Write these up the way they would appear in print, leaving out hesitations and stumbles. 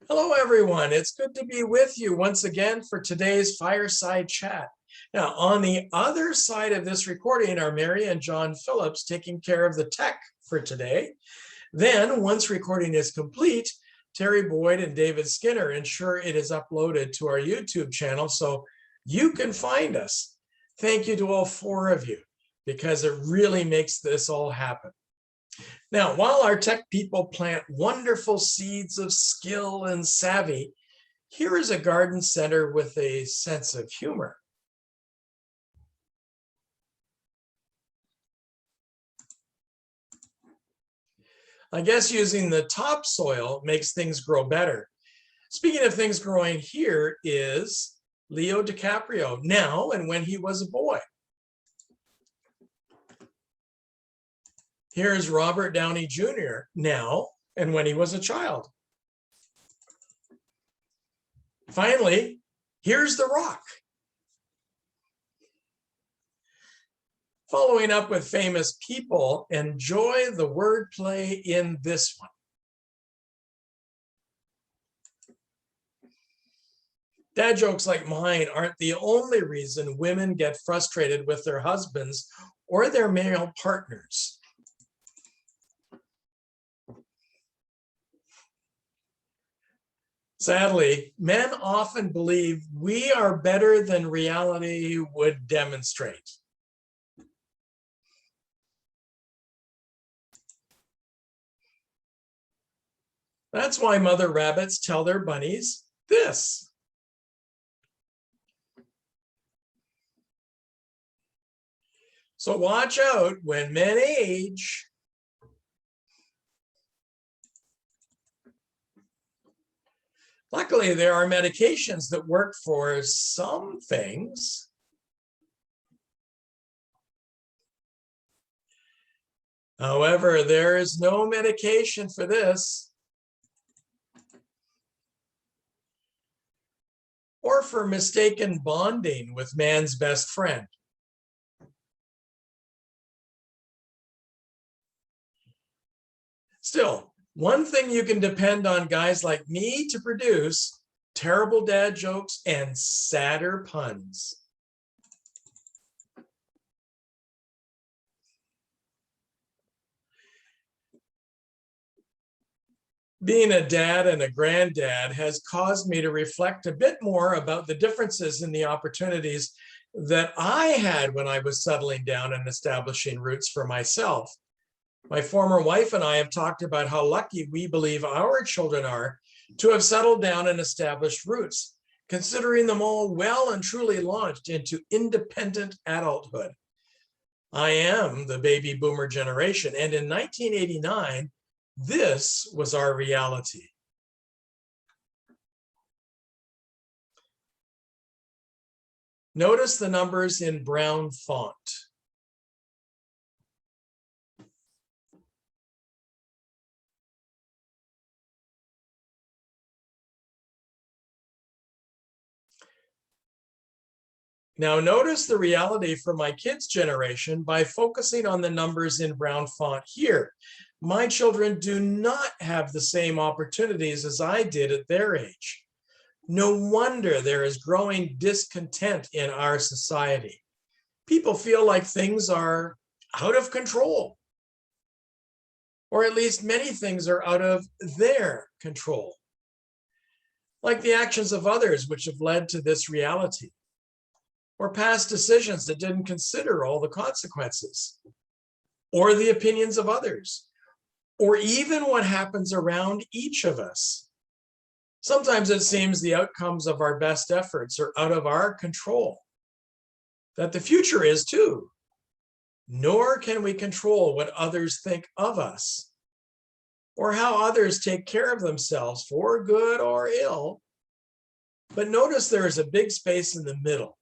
Hello, everyone. It's good to be with you once again for today's Fireside Chat. Now, on the other side of this recording are Mary and John Phillips taking care of the tech for today. Then, once recording is complete, Terry Boyd and David Skinner ensure it is uploaded to our YouTube channel so you can find us. Thank you to all four of you because it really makes this all happen. Now, while our tech people plant wonderful seeds of skill and savvy, here is a garden center with a sense of humor. I guess using the topsoil makes things grow better. Speaking of things growing, here is Leo DiCaprio now and when he was a boy. Here's Robert Downey Jr. now and when he was a child. Finally, here's The Rock. Following up with famous people, enjoy the wordplay in this one. Dad jokes like mine aren't the only reason women get frustrated with their husbands or their male partners. Sadly, men often believe we are better than reality would demonstrate. That's why mother rabbits tell their bunnies this. So watch out when men age. Luckily, there are medications that work for some things. However, there is no medication for this, or for mistaken bonding with man's best friend. Still, one thing you can depend on guys like me to produce: terrible dad jokes and sadder puns. Being a dad and a granddad has caused me to reflect a bit more about the differences in the opportunities that I had when I was settling down and establishing roots for myself. My former wife and I have talked about how lucky we believe our children are to have settled down and established roots, considering them all well and truly launched into independent adulthood. I am the baby boomer generation, and in 1989, this was our reality. Notice the numbers in brown font. Now notice the reality for my kids' generation by focusing on the numbers in brown font here. My children do not have the same opportunities as I did at their age. No wonder there is growing discontent in our society. People feel like things are out of control, or at least many things are out of their control, like the actions of others which have led to this reality, or past decisions that didn't consider all the consequences, or the opinions of others, or even what happens around each of us. Sometimes it seems the outcomes of our best efforts are out of our control, that the future is too, nor can we control what others think of us, or how others take care of themselves for good or ill. But notice there is a big space in the middle.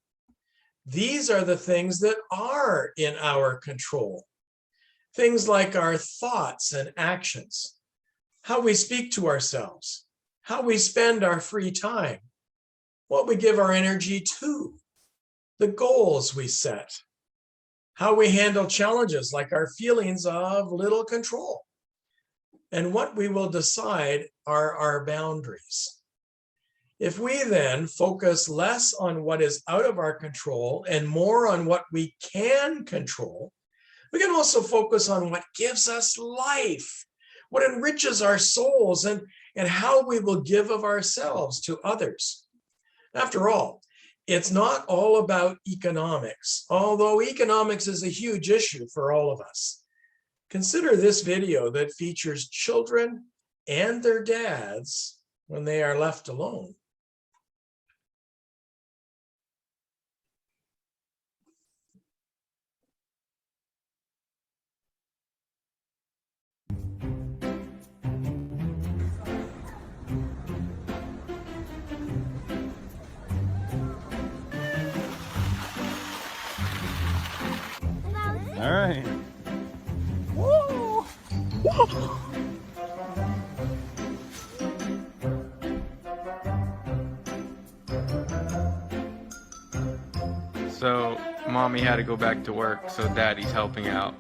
These are the things that are in our control. Things like our thoughts and actions, how we speak to ourselves, how we spend our free time, what we give our energy to, the goals we set, how we handle challenges like our feelings of little control. And what we will decide are our boundaries. If we then focus less on what is out of our control and more on what we can control, we can also focus on what gives us life, what enriches our souls, and how we will give of ourselves to others. After all, it's not all about economics, although economics is a huge issue for all of us. Consider this video that features children and their dads when they are left alone. All right. Woo! Woo! So, mommy had to go back to work, so daddy's helping out.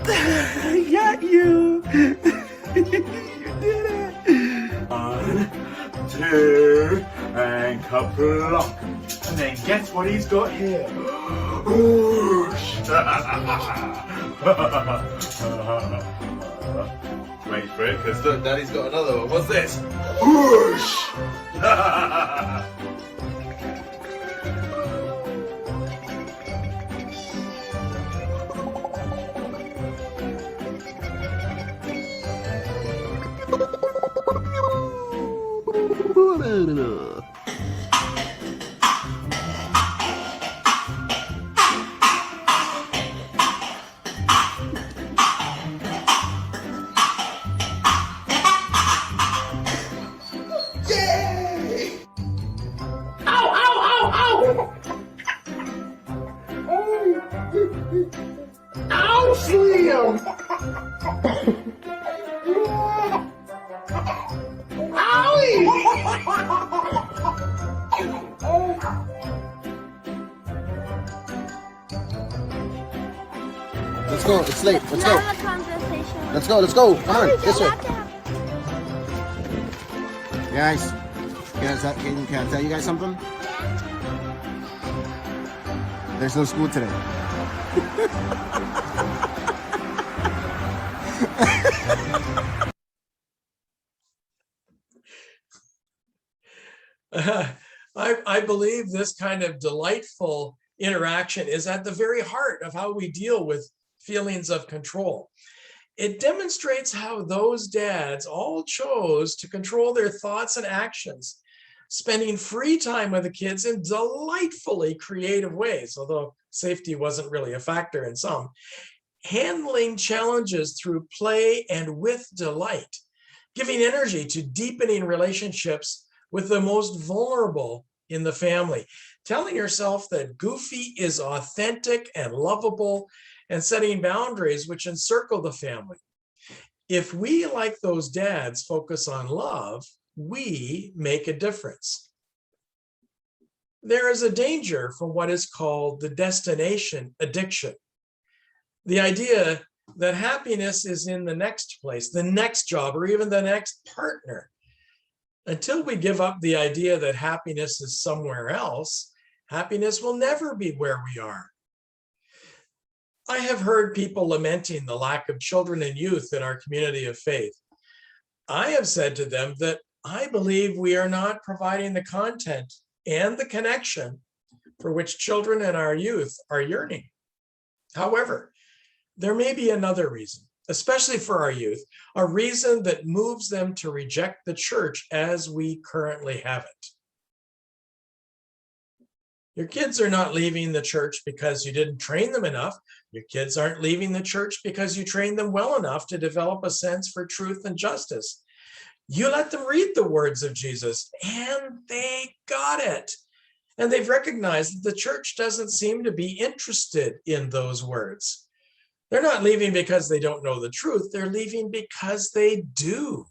I got you! You did it! 1, 2, and kaplunk. And then guess what he's got here? Whoosh! Wait for it, because look, Daddy's got another one. What's this? Whoosh! Slim! Owie! Let's go, it's late, let's go. Have a conversation. Let's go, let's go. Come on, You this way. have to have- Guys, can I tell you guys something? There's no school today. I believe this kind of delightful interaction is at the very heart of how we deal with feelings of control. It demonstrates how those dads all chose to control their thoughts and actions, spending free time with the kids in delightfully creative ways, although safety wasn't really a factor in some, handling challenges through play and with delight, giving energy to deepening relationships with the most vulnerable in the family, telling yourself that Goofy is authentic and lovable, and setting boundaries which encircle the family. If we, like those dads, focus on love, we make a difference. There is a danger from what is called the destination addiction. The idea that happiness is in the next place, the next job, or even the next partner. Until we give up the idea that happiness is somewhere else, happiness will never be where we are. I have heard people lamenting the lack of children and youth in our community of faith. I have said to them that I believe we are not providing the content and the connection for which children and our youth are yearning. However, there may be another reason, especially for our youth, a reason that moves them to reject the church as we currently have it. Your kids are not leaving the church because you didn't train them enough. Your kids aren't leaving the church because you trained them well enough to develop a sense for truth and justice. You let them read the words of Jesus, and they got it. And they've recognized that the church doesn't seem to be interested in those words. They're not leaving because they don't know the truth. They're leaving because they do.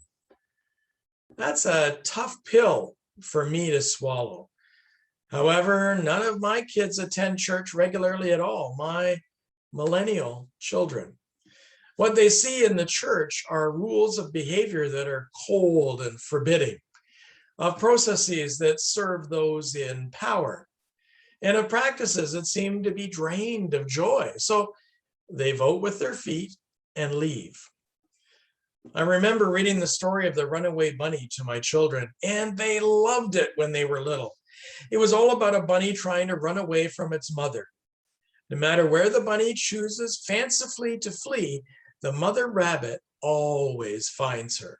That's a tough pill for me to swallow. However, none of my kids attend church regularly at all, my millennial children. What they see in the church are rules of behavior that are cold and forbidding, of processes that serve those in power, and of practices that seem to be drained of joy. So they vote with their feet and leave. I remember reading the story of the runaway bunny to my children, and they loved it when they were little. It was all about a bunny trying to run away from its mother. No matter where the bunny chooses fancifully to flee, the mother rabbit always finds her.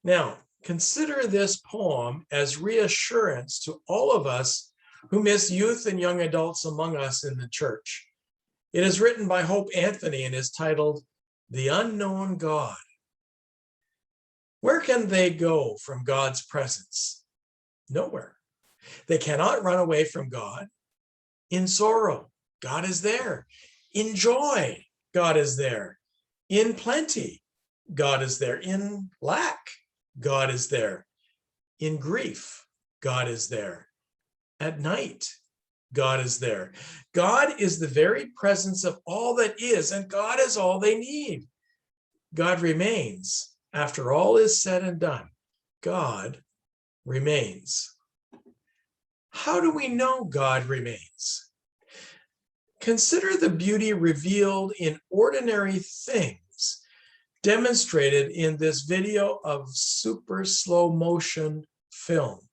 Now, consider this poem as reassurance to all of us who miss youth and young adults among us in the church. It is written by Hope Anthony and is titled, "The Unknown God." Where can they go from God's presence? Nowhere. They cannot run away from God. In sorrow, God is there. In joy, God is there. In plenty, God is there. In lack, God is there. In grief, God is there. At night, God is there. God is the very presence of all that is, and God is all they need. God remains. After all is said and done, God remains. How do we know God remains? Consider the beauty revealed in ordinary things, demonstrated in this video of super slow motion film.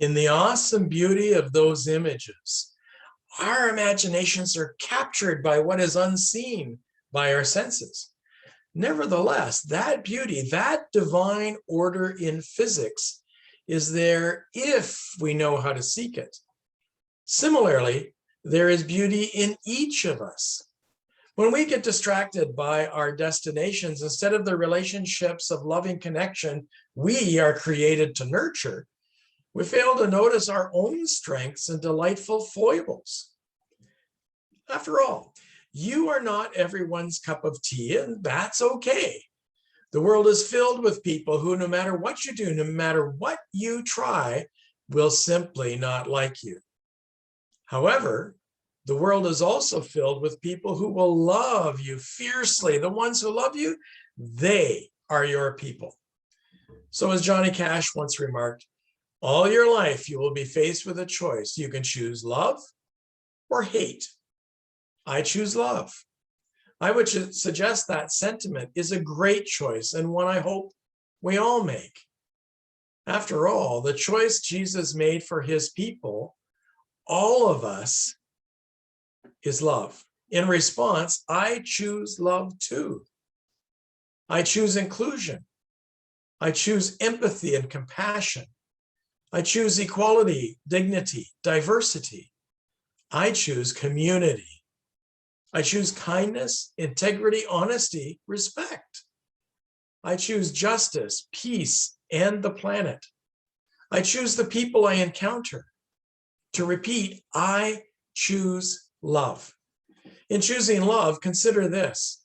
In the awesome beauty of those images, our imaginations are captured by what is unseen by our senses. Nevertheless, that beauty, that divine order in physics is there if we know how to seek it. Similarly, there is beauty in each of us. When we get distracted by our destinations, instead of the relationships of loving connection we are created to nurture, We fail to notice our own strengths and delightful foibles. After all, you are not everyone's cup of tea, and that's okay. The world is filled with people who, no matter what you do, no matter what you try, will simply not like you. However, the world is also filled with people who will love you fiercely. The ones who love you, they are your people. So as Johnny Cash once remarked, all your life you will be faced with a choice. You can choose love or hate. I choose love. I would suggest that sentiment is a great choice and one I hope we all make. After all, the choice Jesus made for his people, all of us, is love. In response, I choose love too. I choose inclusion. I choose empathy and compassion. I choose equality, dignity, diversity. I choose community. I choose kindness, integrity, honesty, respect. I choose justice, peace, and the planet. I choose the people I encounter. To repeat, I choose love. In choosing love, consider this.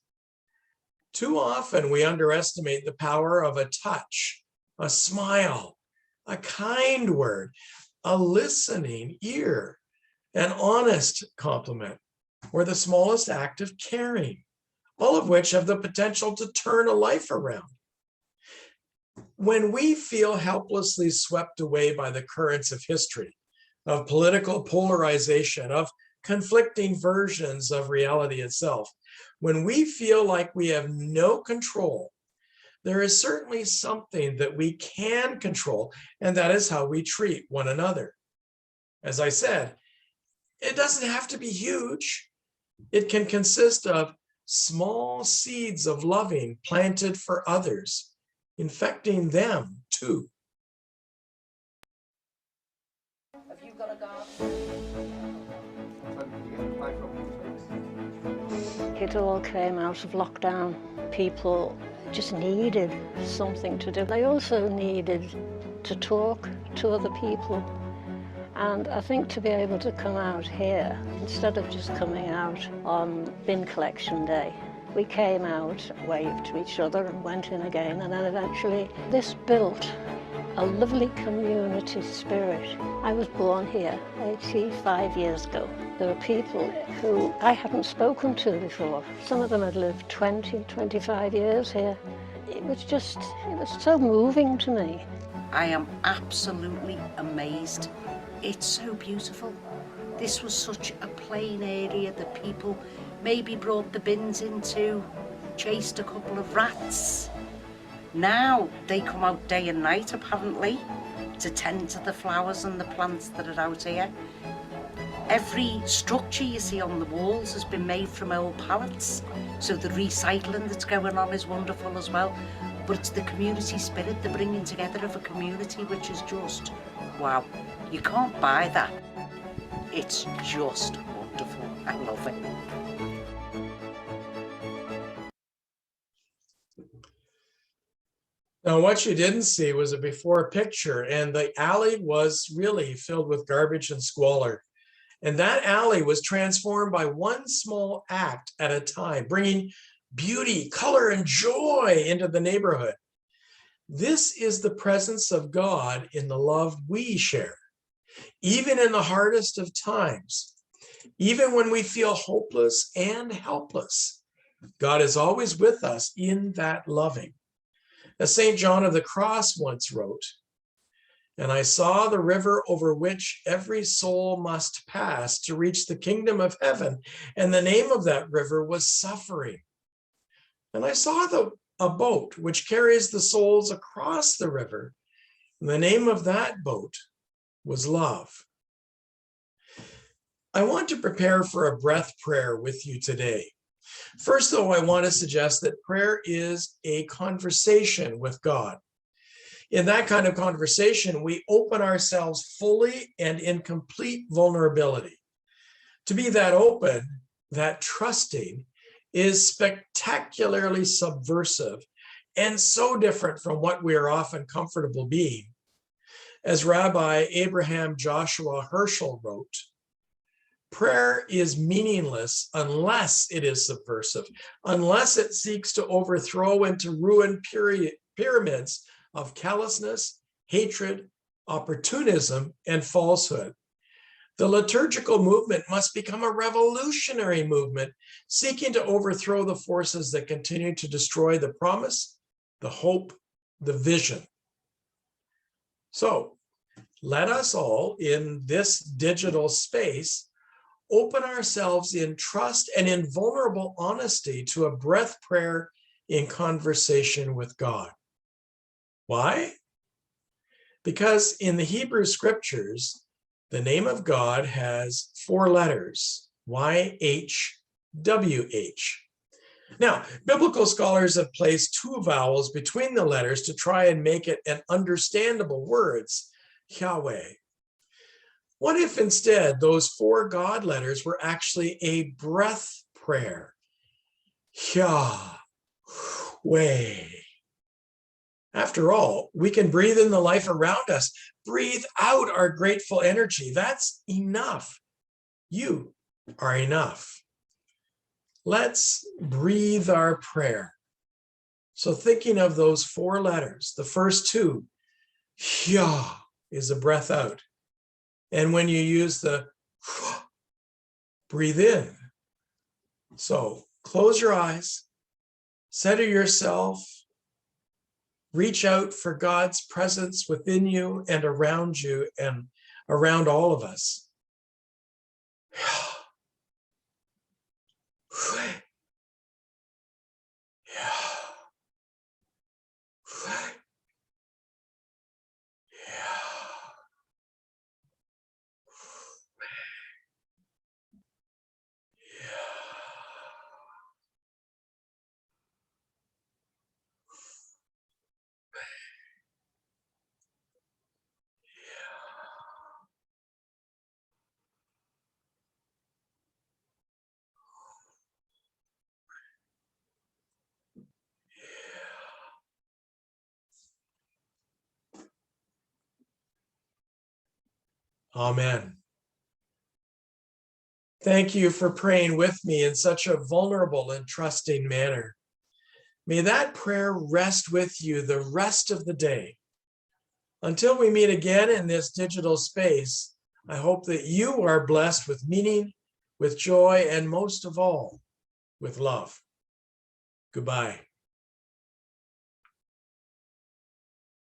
Too often we underestimate the power of a touch, a smile, a kind word, a listening ear, an honest compliment, or the smallest act of caring, all of which have the potential to turn a life around. When we feel helplessly swept away by the currents of history, of political polarization, of conflicting versions of reality itself, when we feel like we have no control, there is certainly something that we can control, and that is how we treat one another. As I said, it doesn't have to be huge. It can consist of small seeds of loving planted for others, infecting them too. Have you got a garden? It all came out of lockdown. People just needed something to do. They also needed to talk to other people. And I think to be able to come out here, instead of just coming out on bin collection day, we came out, waved to each other and went in again, and then eventually this built a lovely community spirit. I was born here 85 years ago. There were people who I hadn't spoken to before. Some of them had lived 20, 25 years here. It was so moving to me. I am absolutely amazed. It's so beautiful. This was such a plain area that people maybe brought the bins into, chased a couple of rats. Now they come out day and night apparently to tend to the flowers and the plants that are out here. Every structure you see on the walls has been made from old pallets, so the recycling that's going on is wonderful as well. But it's the community spirit, the bringing together of a community, which is just, wow. You can't buy that. It's just wonderful. I love it. Now, what you didn't see was a before picture, and the alley was really filled with garbage and squalor. And that alley was transformed by one small act at a time, bringing beauty, color, and joy into the neighborhood. This is the presence of God in the love we share. Even in the hardest of times, even when we feel hopeless and helpless, God is always with us in that loving. As St. John of the Cross once wrote, "And I saw the river over which every soul must pass to reach the kingdom of heaven, and the name of that river was suffering. And I saw a boat which carries the souls across the river, and the name of that boat was love." I want to prepare for a breath prayer with you today. First, though, I want to suggest that prayer is a conversation with God. In that kind of conversation, we open ourselves fully and in complete vulnerability. To be that open, that trusting, is spectacularly subversive and so different from what we are often comfortable being. As Rabbi Abraham Joshua Herschel wrote, prayer is meaningless unless it is subversive, unless it seeks to overthrow and to ruin pyramids of callousness, hatred, opportunism, and falsehood. The liturgical movement must become a revolutionary movement, seeking to overthrow the forces that continue to destroy the promise, the hope, the vision. So let us all in this digital space open ourselves in trust and in vulnerable honesty to a breath prayer in conversation with God. Why? Because in the Hebrew scriptures, the name of God has 4 letters, YHWH. Now, biblical scholars have placed 2 vowels between the letters to try and make it an understandable words, Yahweh. What if instead those 4 God letters were actually a breath prayer? Yahweh. After all, we can breathe in the life around us, breathe out our grateful energy. That's enough. You are enough. Let's breathe our prayer. So thinking of those 4 letters, the first 2, Yah is a breath out. And when you use the breathe in. So close your eyes, center yourself, reach out for God's presence within you and around all of us. Amen. Thank you for praying with me in such a vulnerable and trusting manner. May that prayer rest with you the rest of the day. Until we meet again in this digital space, I hope that you are blessed with meaning, with joy, and most of all, with love. Goodbye.